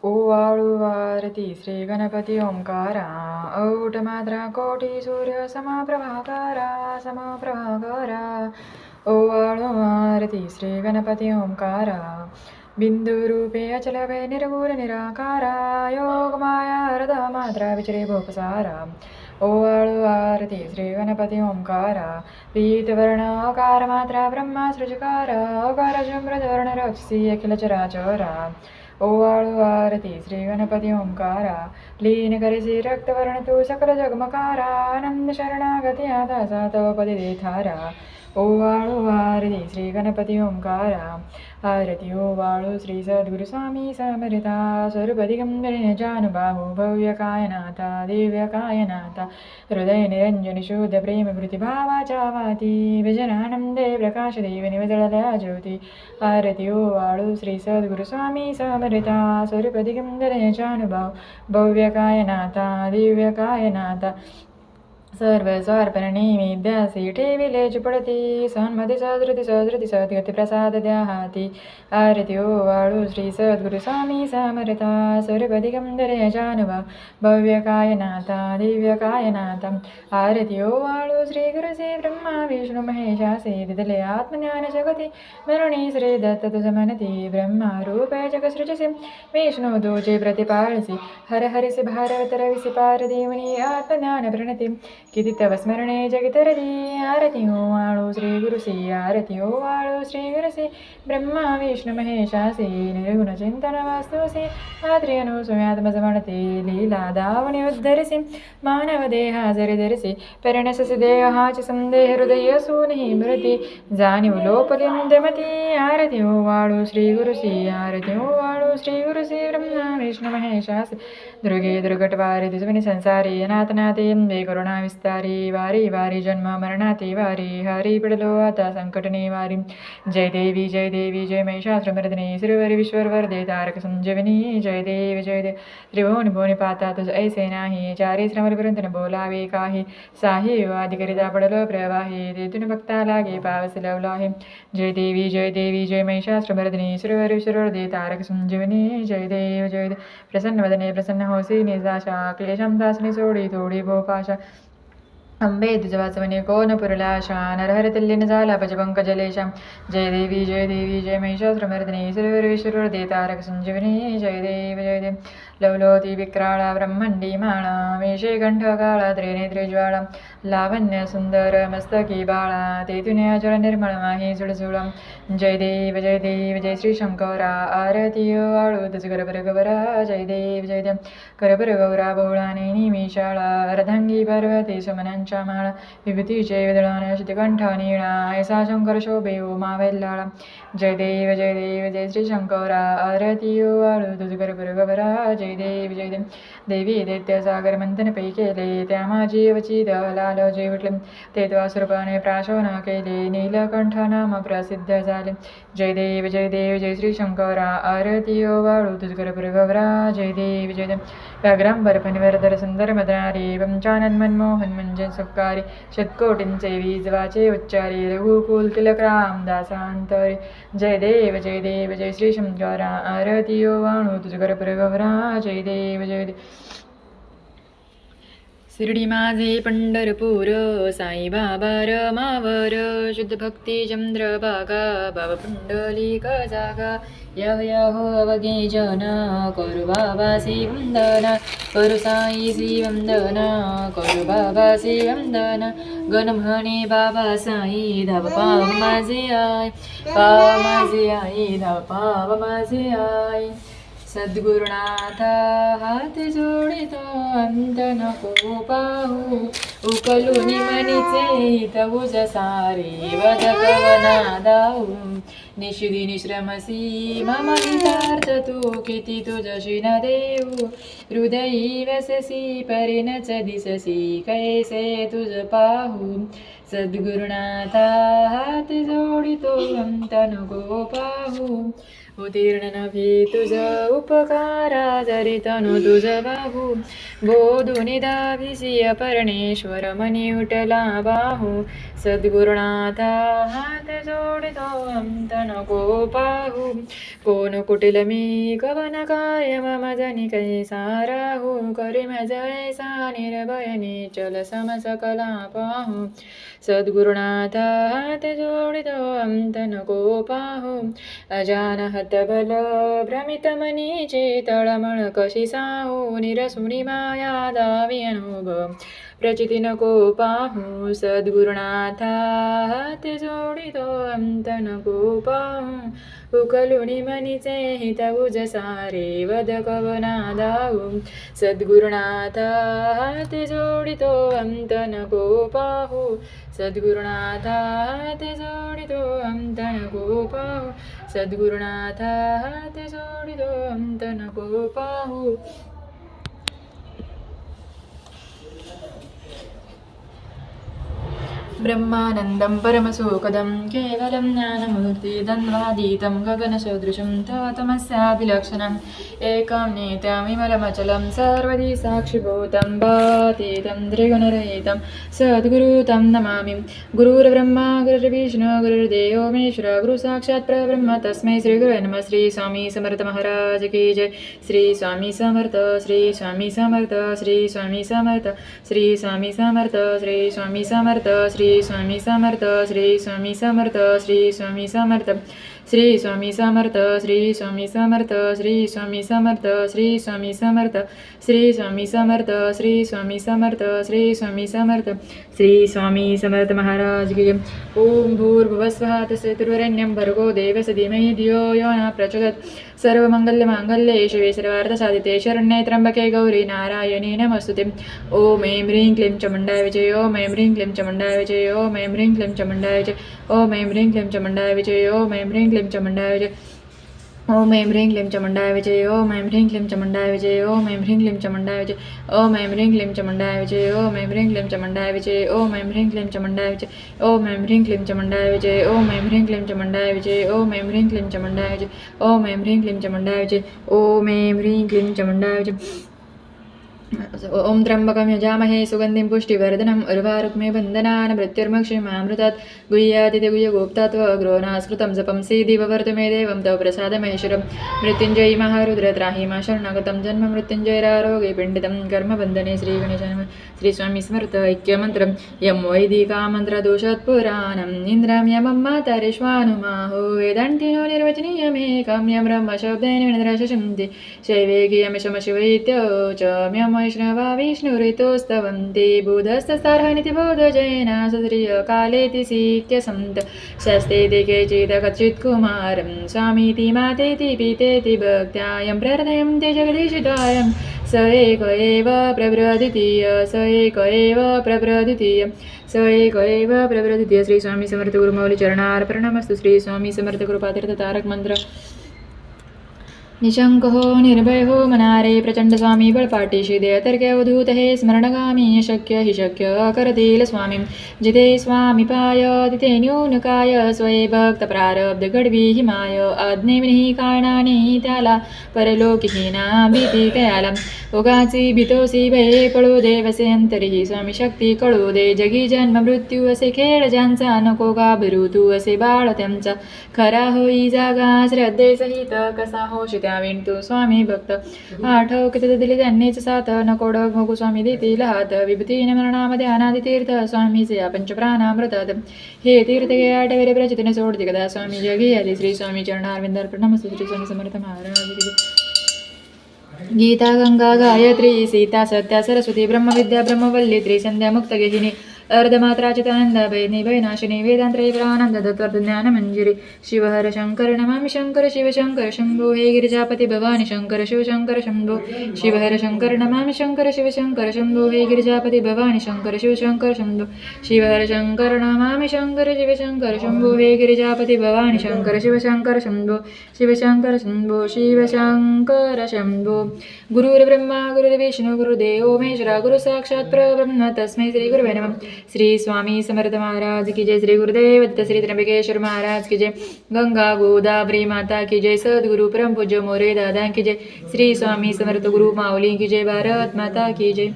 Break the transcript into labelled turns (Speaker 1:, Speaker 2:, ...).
Speaker 1: ओवाळू आरती श्री गणपती ओंकारा औट मात्रा कोटी सूर्य समप्रभाकारा समप्रभाकारा ओवाळू आरती श्री गणपती ओंकारा बिंदुरूपे अचल भय निर्गुण निराकारा योग माया अर्धा मात्रा विचरे भोपसारा ओवाळू आरती श्री गणपती ओंकारा पीतवर्ण अकार मात्रा ब्रह्मा सृजकार अकार जुम्रधर्ण रक्षसी अखिल चराचरा ओवाळू आरती श्री गणपती ओंकारा लीन करिसी रक्तवर्ण तू सकल जगमकारा आनंद शरणागती आता तव पदी देथारा ओवाळू आरती श्री गणपती ओंकारा आरती ओवाळू श्री सद्गुरु स्वामी समर्था स्वरूपदिगंबरे जानुबाहू भव्य कायनाथा दिव्य कायनाथा हृदय निरंजन शुद्ध प्रेम भावाच्या वाती विजनानंदे प्रकाश देव निवजळल्या ज्योती आरती ओवाळू श्री सद्गुरु स्वामी समर्था स्वरूपदिगंबरे जानुबाहू भव्य कायनाथा दिव्य कायनाथा सर्व स्वार्पणी द्यासी ठेविले चुपडती सन्मती सदृती सद्गती प्रसाद द्या हाती आरती ओवाळू श्री सद्गुरु स्वामी समर्था स्वरूपदिगंबरे जानुबा भव्य कायनाथा दिव्य कायनाथा आरती ओवाळू श्री गुरुसे ब्रह्मा विष्णू महेशासे दिदले आत्मज्ञान जगती मरुणी श्री दत्त तुझ मनती ब्रह्मा रूप जगसृजसे विष्णू तुझे प्रतिपाळसी हर हरिसे भारवत रविसे पार देवनी आत्मज्ञान प्रणती किती तव स्मरणे जगितरदी आरती ओवाळू श्री गुरुसी आरती ओवाळू श्री गुरुसी ब्रह्मा विष्णू महेशासे निर्गुण चिंतन वास्तुसे आत्रियनु स्वयात्मज म्हणते लीला दावणी उद्धरसी मानव देहा जरी धरसी परिणससी देहाची संदेह हृदय सूनही मृती जाणीव लोपलिंदमती आरती ओवाळू श्री गुरुसी आरती ओवाळू श्री गुरुसी ब्रह्मा विष्णू महेशासे दुर्गे दुर्गटवारी दुजमनी संसारी अनाथनाथे अंबे करुणा विस्तारी वारी वारी जन्म मरणाती वारी हरी पडलो आता संकट निवारी जय देवी जय महिषासुरमर्दिनी श्रीवरी विश्वरवरदे तारक संजीवनी जय देव त्रिभुवनी भुवनी पाता तुझ ऐसे नाही चारी श्रमपर्यंत बोलावे काही साही आदिकरिता पडलो प्रवाही तेथून भक्ता लागे पावस लावला आहे जय देवी जय महिषासुरमर्दिनी श्रीवरी विश्वरवरदे तारक संजीवनी जय देव प्रसन्न वदने प्रसन्न होसी निजाशा क्लेशम दासनी सोडी थोडी भोपाशा अंबे तुझ वाचवणे कोण पुरलाशा नरहर तिल्लीन झाला भजपंकजलेशा जय देवी जय महिषासुरमर्दिनी श्रीवरविश्वरदे तारक संजीवनी जय देव लवलोती विक्राळा ब्रह्मंडी माळा मेषे कंठ काळा त्रिनेत्रिज्वाळा लावण्य सुंदर मस्तकी बाळा तेथुने अजळ निर्मळ माही झुळझुळा जय देव जय श्री शंकरा आरती आळू तुझ करपर गौरा जय देव करपर गौरा बहुळा निमिषाळा अर्धांगी पार्वती सुमनांच्या माळा विभूतीचे विदळान श्रुतिकंठ नीळा ऐसा शंकर शोभे उमा वेल्लाळा जय देव जय श्री शंकरा आरती आळू तुझ करपर गौरा जय देव देवी दैत्य सागर मंथन पै केले त्या माझी वचित लाल जे विटले ते स्वरूपाने प्राशोन केले नीलकंठ नाम प्रसिद्ध झाले जय देव जय श्री शंकरा आरती ओवाळू तुझ करपर गौरा जय देव व्याघ्रांबर फणीवरधर सुंदर मदनारी पंचानन मनमोहन म्हणजे सुखकारी शतकोटींचे वीजवाचे उच्चारी रघुकुल तिलक रामदासांतरी जय देव जय श्री शंकरा आरती ओवाळू तुझ करपर गौरा जय देव शिर्डी माझे पंढरपूर साई बाबा रमावर शुद्ध भक्ती चंद्रभागा बाबा पुंडलिक जागा यह अवगे जन करू बाबासी वंदना करू साईसी वंदना करू बाबासी वंदना गण म्हणे बाबा साई धाव पाव माझे आई धाव पाव माझे आई सद्गुरुनाथा हात जोडितो अंत नको पाहू उकलून मनीचे हितवुज सारे वद कवना दाऊ निषिदी निश्रमसी मम हितार्थ तू किती तुझशी न देऊ हृदयी वससी परिणच दिससी कैसे तुझ पाहू सद्गुरुनाथा हात जोडितो अंत नको पाहू उत्तीर्ण नव्हे तुझ उपकारा जरी तनु तुझ बाहू बोधुनी दाभिसिय परमेश्वर मनी उठला बाहू सद्गुरुनाथा हात जोडितो अंत नको पाहू कोण कुटिल मी कवन काय मम जनी कैसा राहू करी जैसा निर्भय निचल सम सकला पाहू सद्गुरुनाथा हात जोडितो अंत नको पाहू अजान हतबल भ्रमित मनीचे तळमळ कशी साहू निरसुनी माया दावी अनुभव प्रचिती नको पाहू सद्गुरुनाथा हात जोडितो अंत नको पाहू उकलुनी मनीचे हित उज सारे वद कवना दाहू सद्गुरुनाथा हात जोडितो अंत नको पाहू सद्गुरुनाथा हात जोडितो अंत नको पाहू सद्गुरुनाथा हात जोडितो अंत नको पाहू ब्रह्मानन्दं परमसुखदं केवलं ज्ञानमूर्तिदन्वादीतं गगनसदृशं तमस्याभिलक्षणम् एकं नित्यं विमलमचलं सर्वदि साक्षिभूतं भातीतं त्रिगुणरहितं सद्गुरुं नमामि गुरुर्ब्रह्मा गुरुर्विष्णु गुरुर्देवो महेश्वर गुरुसाक्षात् परब्रह्म तस्मै श्रीगुरवे नमः श्री स्वामी समर्थ महाराज की जय श्री स्वामी समर्थ श्री स्वामी समर्थ श्री स्वामी समर्थ श्री स्वामी समर्थ श्री स्वामी समर्थ श्री स्वामी समर्थ श्री स्वामी समर्थ श्री स्वामी समर्थ श्री स्वामी समर्थ श्री स्वामी समर्थ श्री स्वामी समर्थ श्री स्वामी समर्थ श्री स्वामी समर्थ श्री स्वामी समर्थ श्री स्वामी समर्थ श्री स्वामी समर्थ महाराज की ओम भूर्भुवस्वः तस्सवितुर्वरेण्यं भर्गो देवस्य धीमहि धियो यो न प्रचोदयात् सर्वमङ्गलमाङ्गल्ये शिवे सर्वार्थसाधिते शरण्ये त्र्यम्बके गौरी नारायणी नमस्तुते ओम ऐं ह्रीं क्लीं चामुण्डाय विजय ओम ऐं ह्रीं क्लीं चामुण्डाय विजय ओम ऐं ह्रीं क्लीं चामुण्डाय विजय ओम ऐं ह्रीं क्लीं चामुण्डाय विजय ओम ऐं ह्रीं क्लीं चामुण्डाय विजय ओम ऐं ह्रीं क्लीं चामुण्डाय विजय ओम ऐं ह्रीं क्लीं चामुण्डाय विजय ओम ऐं ह्रीं क्लीं चामुण्डाय विजय ओम ऐं ह्रीं क्लीं चामुण्डाय विजय ओम ऐं ह्रीं क्लीं चामुण्डाय विजय ओम ऐं ह्रीं क्लीं चामुण्डाय विजय ओम ऐं ह्रीं क्लीं चामुण्डाय विजय ओम ऐं ह्रीं क्लीं चामुण्डाय विजय ओम ऐं ह्रीं क्लीं चामुण्डाय विजय ओम ऐं ह्रीं क्लीं चामुण्डाय विजय ओम ऐं ह्रीं क्लीं चामुण्डाय विजय ओम त्र्यंबकं यजामहे सुगन्धिं पुष्टिवर्धनम् उर्वारुक्मे बन्धनान् मृत्युर्मक्षिमामृतात् गुह्यादित्यगुह्यगोप्तात्व गृहनास्कृतं जपं सिद्धिववर्तु मे देवं तव प्रसादमहेश्वरं मृत्युञ्जयी महारुद्र त्राहि मा शरणागतं जन्म मृत्युञ्जयरारोगे पिण्डितं कर्मबन्धने श्रीगणेशाय नमः श्री स्वामी समर्थ ऐक्यमन्त्रं यं वैदिकामन्त्रदोषत्पुराणम् इन्द्रं यमं मातरिश्वानुमाहो वेदान्तिनो निर्वचनीयमेकं यं ब्रह्मशब्देन विनद्रशंति शैवेकीयमिशमशिवैत्यो च म्यं वैष्णवा विष्णुरितोस्तवन्ति बुधस्तस्तार्हनिति बोधजैन सत्रियकालेति सीत्यसन्त शस्तेति केचित् कच्चित् कुमारं स्वामीति मातेति पितेति भक्त्यायं प्रहृदयन्ति जगदीशितायं स एक एव प्रभृद्वितीय स एक एव प्रभृद्वितीय स एक एव प्रभृद्वितीय श्री स्वामी समर्थ गुरुमौली चरणार्पणमस्तु श्री स्वामी समर्थ कृपातीर्थ तारक मंत्र निशंक हो निर्भय हो मनारे प्रचंड स्वामी बळपाटीशी दे अतर्क्य अवधूत हे स्मरणगामी शक्य हि शक्य करतील स्वामी जिथे स्वामी पाय तिथे न्यूनकाय स्वये भक्त प्रारब्ध घडवी हिमाय आज्ञेविनी कारणाने त्याला परलोकीहीना भीती कयाला उगाची भीतोसी भये पळू दे वसे अंतरी स्वामी शक्ती कळू दे जगी जन्म मृत्यू असे खेळ ज्यांचा नको घाबरू तू असे बाळ त्यांचा खरा होई जागा श्रद्धे सहित कसा होशी त्या विणतू स्वामी भक्त आठव किती दिले त्यांनीच साथ नको डगमगू स्वामी देतील हात विभूतीने मरणामध्ये अनादि तीर्थ स्वामीचे या पंचप्राणामृतात हे तीर्थ घे आठवेरे प्रचितीने सोडते कदा स्वामी जगी आली श्री स्वामी चरणारविंदार नमस्ते श्री स्वामी समर्थ महाराज गीता गंगा गायत्री सीता सत्या सरस्वती ब्रह्मविद्या ब्रह्मवल्ली त्रिसंध्या मुक्तगेहिनी अर्धमात्राचितानंद भैनी भयनाशिनी वेदांतरे प्रानंद तत्वर्थ ज्ञान मंजिरी शिवहर शंकर नमामि शंकर शिव शंकर शंभो हे गिरिजापती भवानी शंकर शिव शंकर शंभो शिवहर शंकर नमामि शंकर शिव शंकर शंभो हे गिरिजापती भवानी शंकर शिव शंकर शंभो शिवहर शंकर नमामि शंकर शिव शंकर शंभो हे गिरिजापती भवानी शंकर शिव शंकर शंभो शिव शंकर शंभो शिव शंकर शंभो गुरुर्ब्रह्मा गुरुर्विष्णु गुरुदेवो महेश्वरा गुरु साक्षात् परब्रह्म तस्मै श्री गुरुवे नमः श्री स्वामी समर्थ महाराज की जय. श्री गुरुदेव दत्त श्री त्र्यंबकेश्वर महाराज की जय. गंगा गोदावरी माता की जय. सद्गुरु परम पूज्य मोरे दादा की जय. श्री स्वामी समर्थ गुरु माऊली की जय. भारत माता की जय.